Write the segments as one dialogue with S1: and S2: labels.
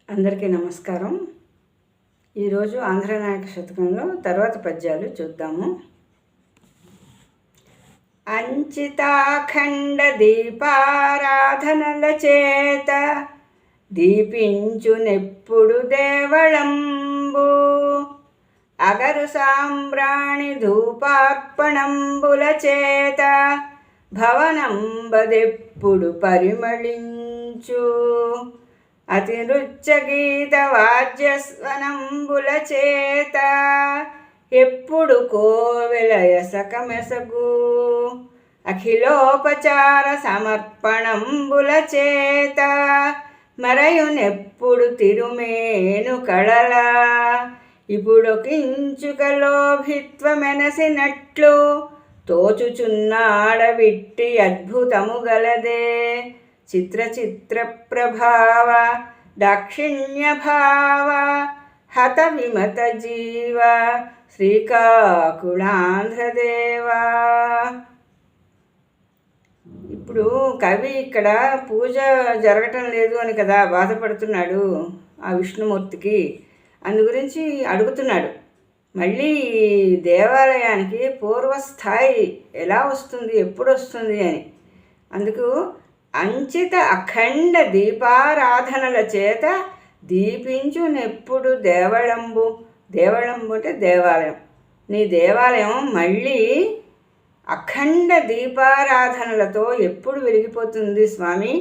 S1: అందరికీ నమస్కారం. ఈరోజు ఆంధ్రనాయక శతకంలో తర్వాత పద్యాలు చూద్దాము. అంచితాఖండ దీపారాధనల చేత దీపించునెప్పుడు దేవళంబు అగరు సాంబ్రాణి ధూపార్పణంబుల చేత భవనంబదెప్పుడు పరిమళించు అతి నృత్య గీత వాద్యస్వనంబుల చేత ఎప్పుడు కోవెల యసకమెసగు అఖిలోపచార సమర్పణంబుల చేత మరయునెప్పుడు తిరుమేను కళల ఇప్పుడు కించుక లోభిత్వమెనసినట్లు తోచుచున్నాడవిట్టి అద్భుతము గలదే చిత్ర చిత్ర ప్రభావ దాక్షిణ్య భావ హత విమత జీవ శ్రీకాకుళాంధ్రదేవా. ఇప్పుడు కవి ఇక్కడ పూజ జరగటం లేదు అని కదా బాధపడుతున్నాడు ఆ విష్ణుమూర్తికి. అందు గురించి అడుగుతున్నాడు, మళ్ళీ దేవాలయానికి పూర్వస్థాయి ఎలా వస్తుంది, ఎప్పుడు వస్తుంది అని. అందుకు అంచిత అఖండ దీపారాధనల చేత దీపించునెప్పుడు దేవళంబు. దేవళంబు అంటే దేవాలయం. నీ దేవాలయం మళ్ళీ అఖండ దీపారాధనలతో ఎప్పుడు వెలిగిపోతుంది స్వామి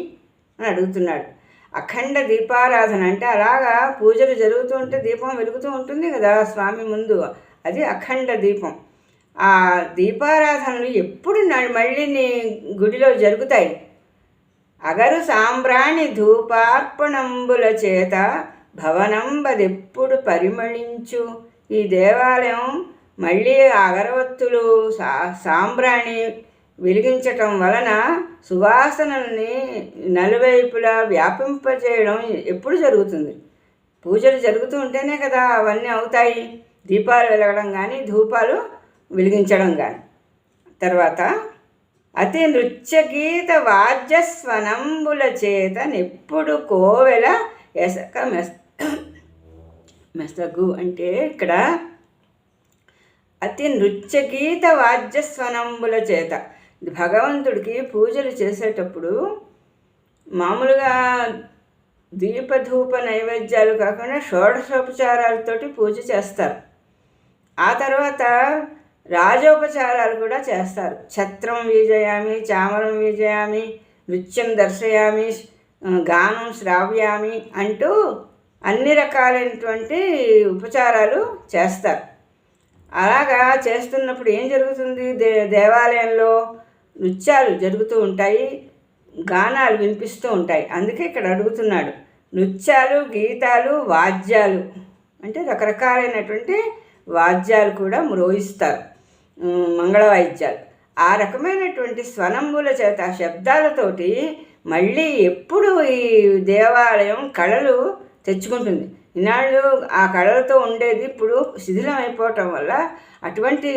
S1: అని అడుగుతున్నాడు. అఖండ దీపారాధన అంటే అలాగా పూజలు జరుగుతూ ఉంటే దీపం వెలుగుతూ ఉంటుంది కదా స్వామి ముందు, అది అఖండ దీపం. ఆ దీపారాధనలు ఎప్పుడు మళ్ళీ నీ గుడిలో జరుగుతాయి. అగరు సాంబ్రాణి ధూపార్పణంబుల చేత భవనంబదెప్పుడు పరిమళించు. ఈ దేవాలయం మళ్ళీ అగరవత్తులు సాంబ్రాణి వెలిగించటం వలన సువాసనల్ని నలువైపులా వ్యాపింపజేయడం ఎప్పుడు జరుగుతుంది? పూజలు జరుగుతూ ఉంటేనే కదా అవన్నీ అవుతాయి. దీపాలు వెలగడం కానీ ధూపాలు వెలిగించడం కానీ. తర్వాత అతి నృత్య గీత వాద్యస్వనంబుల చేత నెప్పుడు కోవెల ఎసక మెసగు అంటే ఇక్కడ అతి నృత్య గీత వాద్యస్వనంబుల చేత భగవంతుడికి పూజలు చేసేటప్పుడు మామూలుగా దీపధూప నైవేద్యాలు కాకుండా షోడశోపచారాలతోటి పూజ చేస్తారు. ఆ తర్వాత రాజోపచారాలు కూడా చేస్తారు. ఛత్రం వీజయామి, చామరం వీజయామి, నృత్యం దర్శయామి, గానం శ్రావ్యామి అంటూ అన్ని రకాలైనటువంటి ఉపచారాలు చేస్తారు. అలాగా చేస్తున్నప్పుడు ఏం జరుగుతుంది? దేవాలయంలో నృత్యాలు జరుగుతూ ఉంటాయి, గానాలు వినిపిస్తూ ఉంటాయి. అందుకే ఇక్కడ అడుగుతున్నాడు, నృత్యాలు, గీతాలు, వాద్యాలు అంటే రకరకాలైనటువంటి వాద్యాలు కూడా మ్రోయిస్తారు, మంగళ వాయిద్యాలు. ఆ రకమైనటువంటి స్వనంబుల చేత శబ్దాలతోటి మళ్ళీ ఎప్పుడు ఈ దేవాలయం కళలు తెచ్చుకుంటుంది. ఈనాడు ఆ కళలతో ఉండేది ఇప్పుడు శిథిలం అయిపోవటం వల్ల అటువంటి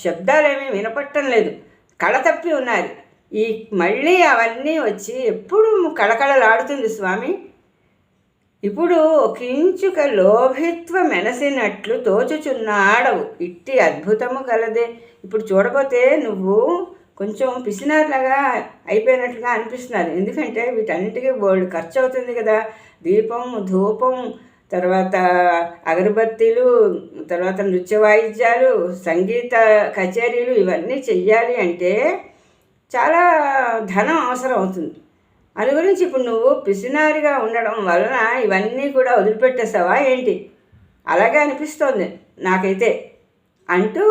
S1: శబ్దాలేమీ వినపట్టం లేదు, కళ తప్పి ఉన్నది. ఈ మళ్ళీ అవన్నీ వచ్చి ఎప్పుడు కళకళలాడుతుంది స్వామి. ఇప్పుడు కించుక లోభిత్వ మెనసినట్లు తోచుచున్నాడవు ఇట్టి అద్భుతము కలదే. ఇప్పుడు చూడబోతే నువ్వు కొంచెం పిసినారులాగా అయిపోయినట్లుగా అనిపిస్తున్నది. ఎందుకంటే వీటన్నిటికీ బోల్డ్ ఖర్చు అవుతుంది కదా. దీపం, ధూపం, తర్వాత అగరబత్తీలు, తర్వాత నృత్య వాయిద్యాలు, సంగీత కచేరీలు ఇవన్నీ చెయ్యాలి అంటే చాలా ధనం అవసరం అవుతుంది. అది గురించి ఇప్పుడు నువ్వు పిసినారిగా ఉండడం వలన ఇవన్నీ కూడా వదిలిపెట్టేసావా ఏంటి? అలాగే అనిపిస్తోంది నాకైతే అంటూ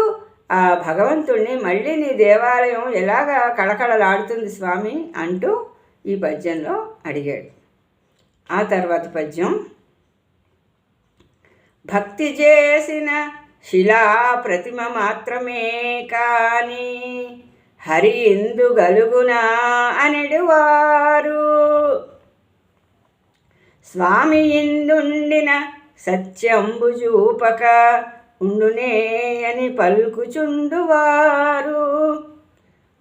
S1: ఆ భగవంతుణ్ణి మళ్ళీ నీ దేవాలయం ఎలాగా కళకళలాడుతుంది స్వామి అంటూ ఈ పద్యంలో అడిగాడు. ఆ తర్వాత పద్యం, భక్తి చేసిన శిలా ప్రతిమ మాత్రమే కానీ హరి ఇందు గలుగునా అనెడువారు స్వామి ఇందుండిన సత్యంబు చూపక ఉండునే అని పలుకుచుండువారు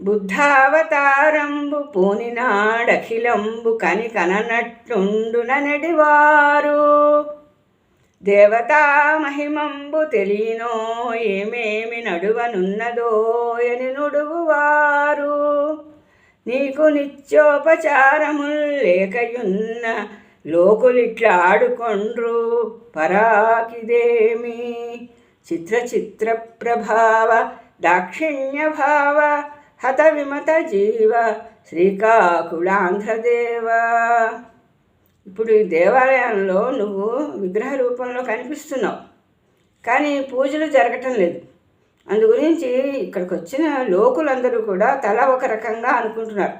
S1: బుద్ధావతారంబు పూనినాడఖిలంబు కని కననట్లుండుననడివారు. దేవతా మహిమంబు తెలియనో ఏమేమి నడువనున్నదోయని నుడువువారు. నీకు నిత్యోపచారముల్ లేకయున్న లోకులిట్లాడుకొండ్రు పరాకిదేమి. చిత్ర చిత్ర ప్రభావ దాక్షిణ్యభావ హత విమత జీవ శ్రీకాకుళాంధ్రదేవ. ఇప్పుడు ఈ దేవాలయంలో నువ్వు విగ్రహ రూపంలో కనిపిస్తున్నావు, కానీ పూజలు జరగటం లేదు. అందు గురించి ఇక్కడికి వచ్చిన లోకులందరూ కూడా తల ఒక రకంగా అనుకుంటున్నారు.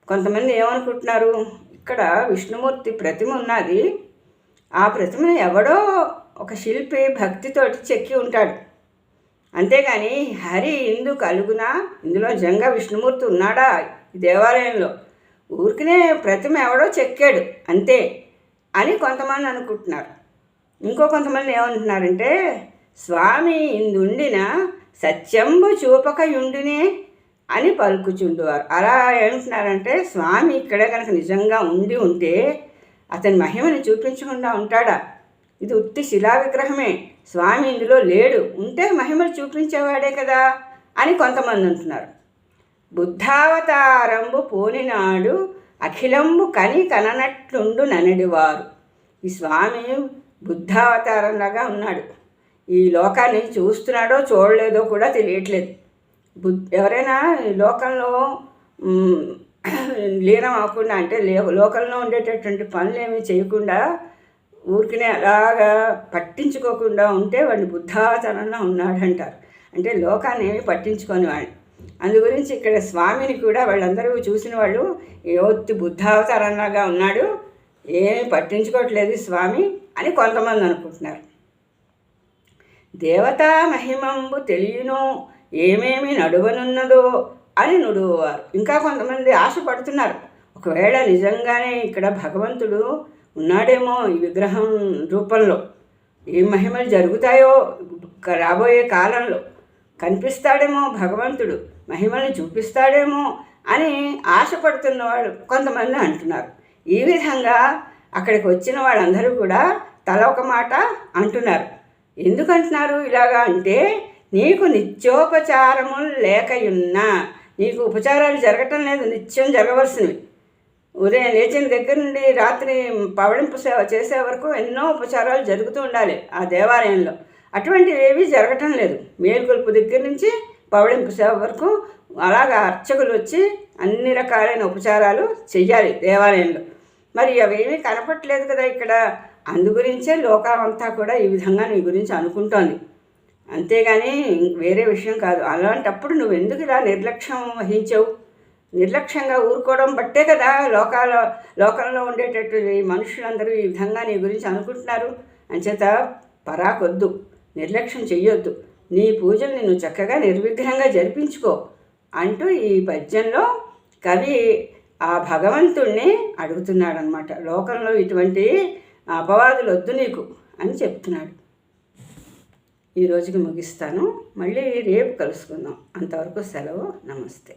S1: కొంతమంది ఏమనుకుంటున్నారు, ఇక్కడ విష్ణుమూర్తి ప్రతిమ ఉన్నది, ఆ ప్రతిమను ఎవడో ఒక శిల్పి భక్తితోటి చెక్కి ఉంటాడు, అంతేగాని హరి ఇందు కలుగునా, ఇందులో జంగ విష్ణుమూర్తి ఉన్నాడా ఈ దేవాలయంలో, ఊరికనే ప్రతిమ ఎవడో చెక్కాడు అంతే అని కొంతమంది అనుకుంటున్నారు. ఇంకో కొంతమంది ఏమంటున్నారంటే, స్వామి ఇందుండిన సత్యంబు చూపకయుండినే అని పలుకుచుండువారు. అలా ఏమంటున్నారంటే, స్వామి ఇక్కడ కనుక నిజంగా ఉండి ఉంటే అతని మహిమని చూపించకుండా ఉంటాడా? ఇది ఉత్తి శిలా విగ్రహమే, స్వామి ఇందులో లేడు, ఉంటే మహిమలు చూపించేవాడే కదా అని కొంతమంది అంటున్నారు. బుద్ధావతారంబు పోనినాడు అఖిలంబు కని కననట్లుండు ననడివారు. ఈ స్వామి బుద్ధావతారంలాగా ఉన్నాడు, ఈ లోకాన్ని చూస్తున్నాడో చూడలేదో కూడా తెలియట్లేదు. ఎవరైనా ఈ లోకంలో లీనం అవ్వకుండా, అంటే లోకంలో ఉండేటటువంటి పనులేమీ చేయకుండా ఊరికనే అలాగా పట్టించుకోకుండా ఉంటే వాడిని బుద్ధావతారంలో ఉన్నాడంటారు. అంటే లోకాన్ని ఏమీ పట్టించుకొని వాడిని. అందు గురించి ఇక్కడ స్వామిని కూడా వాళ్ళందరూ చూసిన వాళ్ళు యువతి బుద్ధావతారంలాగా ఉన్నాడు, ఏమీ పట్టించుకోవట్లేదు స్వామి అని కొంతమంది అనుకుంటున్నారు. దేవతా మహిమంబు తెలియనో ఏమేమి నడువనున్నదో అని నుడువారు. ఇంకా కొంతమంది ఆశపడుతున్నారు, ఒకవేళ నిజంగానే ఇక్కడ భగవంతుడు ఉన్నాడేమో ఈ విగ్రహం రూపంలో, ఏ మహిమలు జరుగుతాయో రాబోయే కాలంలో, కనిపిస్తాడేమో భగవంతుడు, మహిమల్ని చూపిస్తాడేమో అని ఆశపడుతున్న వాళ్ళు కొంతమంది అంటున్నారు. ఈ విధంగా అక్కడికి వచ్చిన వాళ్ళందరూ కూడా తల ఒక మాట అంటున్నారు. ఎందుకంటున్నారు ఇలాగా అంటే, నీకు నిత్యోపచారములు లేకయున్నా, నీకు ఉపచారాలు జరగటం లేదు, నిత్యం జరగవలసినవి. ఉదయం లేచిన దగ్గర నుండి రాత్రి పవళింపు సేవ చేసే వరకు ఎన్నో ఉపచారాలు జరుగుతూ ఉండాలి ఆ దేవాలయంలో, అటువంటివి ఏవి జరగటం లేదు. మేలుకొలుపు దగ్గర నుంచి పవళింపు సేవ వరకు అలాగా అర్చకులు వచ్చి అన్ని రకాలైన ఉపచారాలు చెయ్యాలి దేవాలయంలో. మరి అవేమీ కనపట్లేదు కదా ఇక్కడ, అందుగురించే లోకాలంతా కూడా ఈ విధంగా నీ గురించి అనుకుంటోంది, అంతేగాని వేరే విషయం కాదు. అలాంటప్పుడు నువ్వు ఎందుకు ఇలా నిర్లక్ష్యం వహించావు? నిర్లక్ష్యంగా ఊరుకోవడం బట్టే కదా లోకంలో ఉండేటట్టు మనుషులందరూ ఈ విధంగా నీ గురించి అనుకుంటున్నారు. అంచేత పరాకొద్దు, నిర్లక్ష్యం చెయ్యొద్దు, నీ పూజలు నిన్ను చక్కగా నిర్విఘ్నంగా జరిపించుకో అంటూ ఈ పద్యంలో కవి ఆ భగవంతుణ్ణి అడుగుతున్నాడనమాట. లోకంలో ఇటువంటి అపవాదులు వద్దు నీకు అని చెప్తున్నాడు. ఈ రోజుకి ముగిస్తాను, మళ్ళీ రేపు కలుసుకుందాం. అంతవరకు సెలవు, నమస్తే.